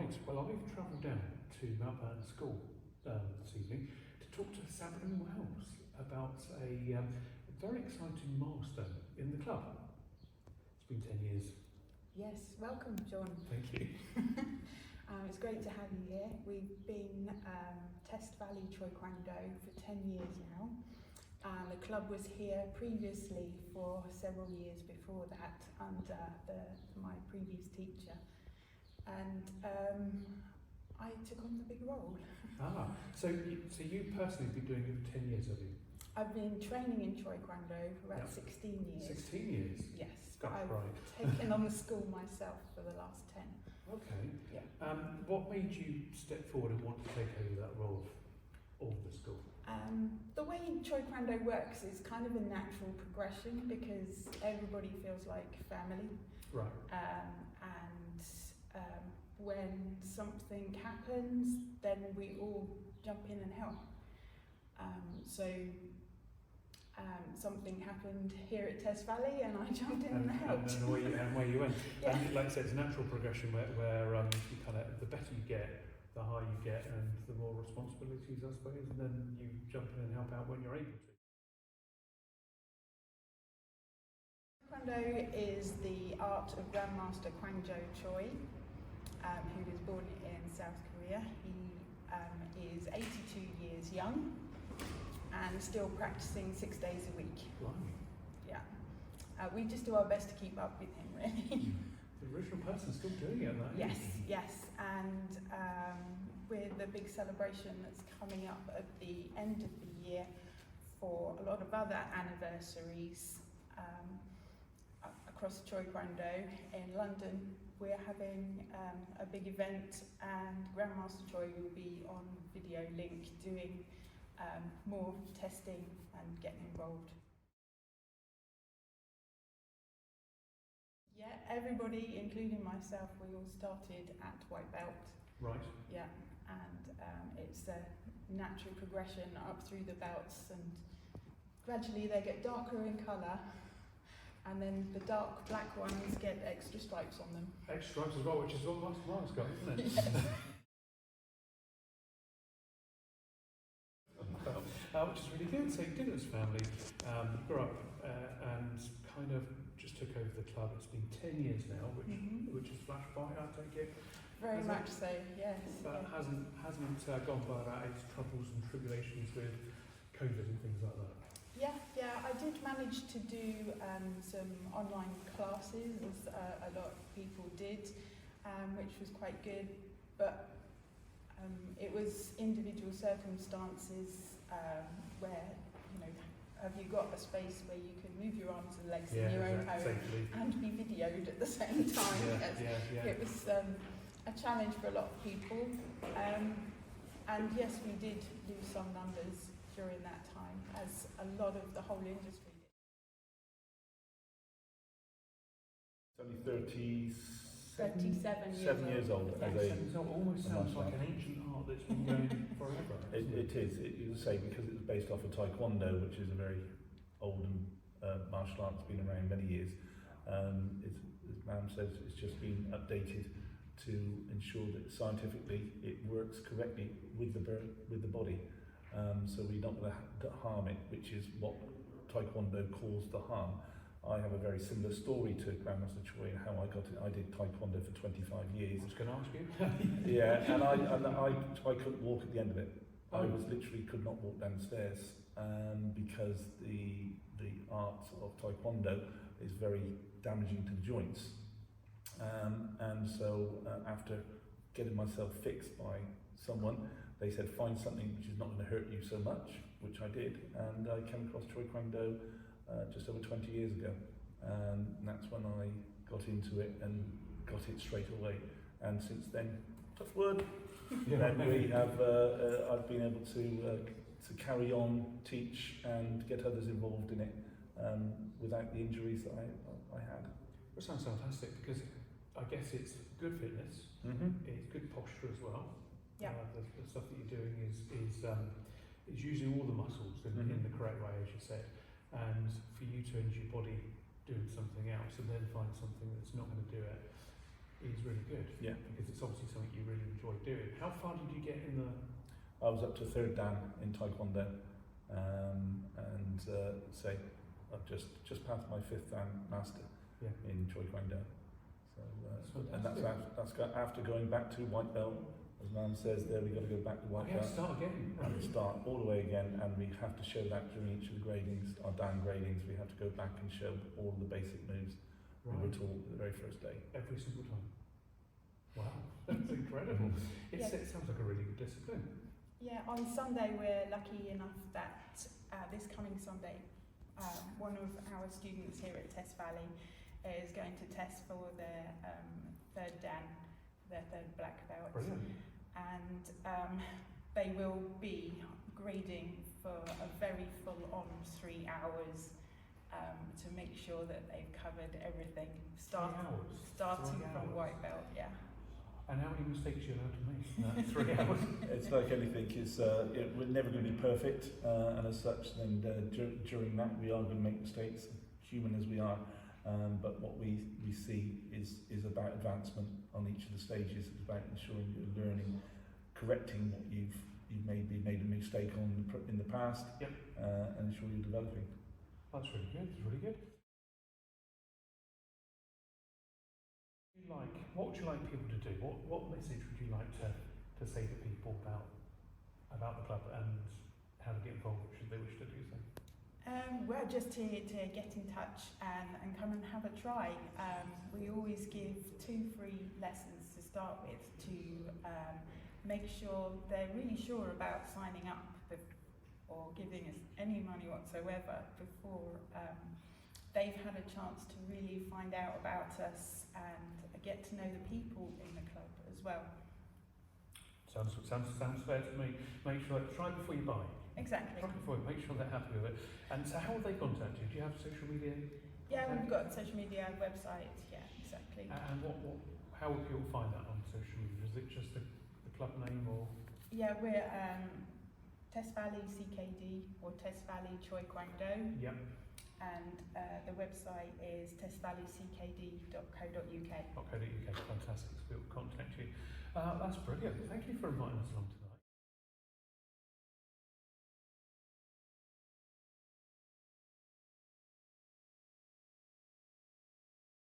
Right, well I've travelled down to Mountbatten School this evening to talk to Sabine and Wells about a very exciting milestone in the club. It's been 10 years. Yes, welcome John. Thank you. It's great to have you here. We've been Test Valley Choi Kwang for 10 years now. The club was here previously for several years before that under my previous teacher. And I took on the big role. So you personally have been doing it for 10 years, have you? I've been training in Choi Kwang for about 16 years. 16 years? Yes. That's I've right. taken on the school myself for the last 10. Okay. Yeah. What made you step forward and want to take over that role of the school? The way Choi Kwang works is kind of a natural progression because everybody feels like family. Right. When something happens, then we all jump in and help. Something happened here at Test Valley and I jumped in and helped. And where you went. Yeah. And like I said, it's a natural progression where you kind of, the better you get, the higher you get and the more responsibilities, I suppose, and then you jump in and help out when you're able to. Taekwondo is the art of Grandmaster Kwang Choi, who was born in South Korea. He is 82 years young and still practicing 6 days a week. Blimey. Yeah. We just do our best to keep up with him, really. The original person's still doing it, though. Yes, and with the big celebration that's coming up at the end of the year for a lot of other anniversaries across Choi Kwang in London, we're having a big event and Grandmaster Choi will be on video link doing more testing and getting involved. Yeah, everybody, including myself, we all started at white belt. Right. Yeah, and it's a natural progression up through the belts, and gradually they get darker in colour, and then the dark black ones get extra stripes on them. Extra stripes as well, which is what Master Mark's got, isn't it? Yes. Which is really good. So you did it as a family, grew up and kind of just took over the club. It's been 10 years now, which has flashed by, I take it. Very much so, yes. But hasn't gone by without its troubles and tribulations with COVID and things like that. Yeah, I did manage to do some online classes, as a lot of people did, which was quite good, but it was individual circumstances where, have you got a space where you can move your arms and legs in your own home safely and be videoed at the same time? It was a challenge for a lot of people, and yes, we did lose some numbers during that time, as a lot of the whole industry did. It's only 37 years old. It almost sounds like an ancient art that's been going forever. It is. You say, because it was based off of Taekwondo, which is a very old martial art that's been around many years. As Ma'am says, it's just been updated to ensure that scientifically it works correctly with the body. So we're not going to harm it, which is what Taekwondo calls the harm. I have a very similar story to Grandmaster Choi and how I got it. I did Taekwondo for 25 years. I was going to ask you. Yeah, and I couldn't walk at the end of it. I literally could not walk down the stairs because the art of Taekwondo is very damaging to the joints. And so after getting myself fixed by someone, they said find something which is not going to hurt you so much, which I did, and I came across Choi Kwang just over 20 years ago, and that's when I got into it and got it straight away. And since then, touch wood, then we have I've been able to carry on, teach, and get others involved in it without the injuries that I had. It sounds fantastic because I guess it's good fitness, it's good posture as well. Yeah. The stuff that you're doing is using all the muscles in the correct way, as you said. And for you to injure your body doing something else and then find something that's not going to do it, is really good. Yeah. Because it's obviously something you really enjoy doing. How far did you get in the? I was up to third dan in Taekwondo, and say I've just passed my fifth dan master in Choi Kwang. So and that's after going back to white belt. As Mum says there, we've got to go back to white belt. Start again. And start all the way again, and we have to show that during each of the gradings, our dan gradings. We have to go back and show all the basic moves we were taught the very first day. Every single time. Wow, that's incredible. It sounds like a really good discipline. Yeah, on Sunday we're lucky enough that this coming Sunday, one of our students here at Test Valley is going to test for their third dan, their third black belt. Brilliant. And they will be grading for a very full-on 3 hours to make sure that they've covered everything, starting from white belt. Yeah. And how many mistakes are you allowed to make in that 3 hours? It's like anything, we're never going to be perfect, and as such, then during that we are going to make mistakes, human as we are. But what we see is about advancement on each of the stages. It's about ensuring you're learning, correcting what you've made a mistake on in the past, and ensure you're developing. That's really good. It's really good. What would you like people to do? What message would you like to say to people about the club and how to get involved should they wish to do so? We're just here to get in touch and come and have a try. We always give 2 free lessons to start with to make sure they're really sure about signing up or giving us any money whatsoever before they've had a chance to really find out about us and get to know the people in the club as well. Sounds fair to me. Make sure try before you buy. Exactly. Try before you make sure they're happy with it. And so, how will they contact you? Do you have social media? Yeah, we've got social media, website. Yeah, exactly. And how will people find that on social media? Is it just the club name or? Yeah, we're Test Valley CKD or Test Valley Choi Kwang. Yep. And the website is testvalleyckd.co.uk. .co.uk. Fantastic. So we'll contact you. That's brilliant. Thank you for inviting us along to that.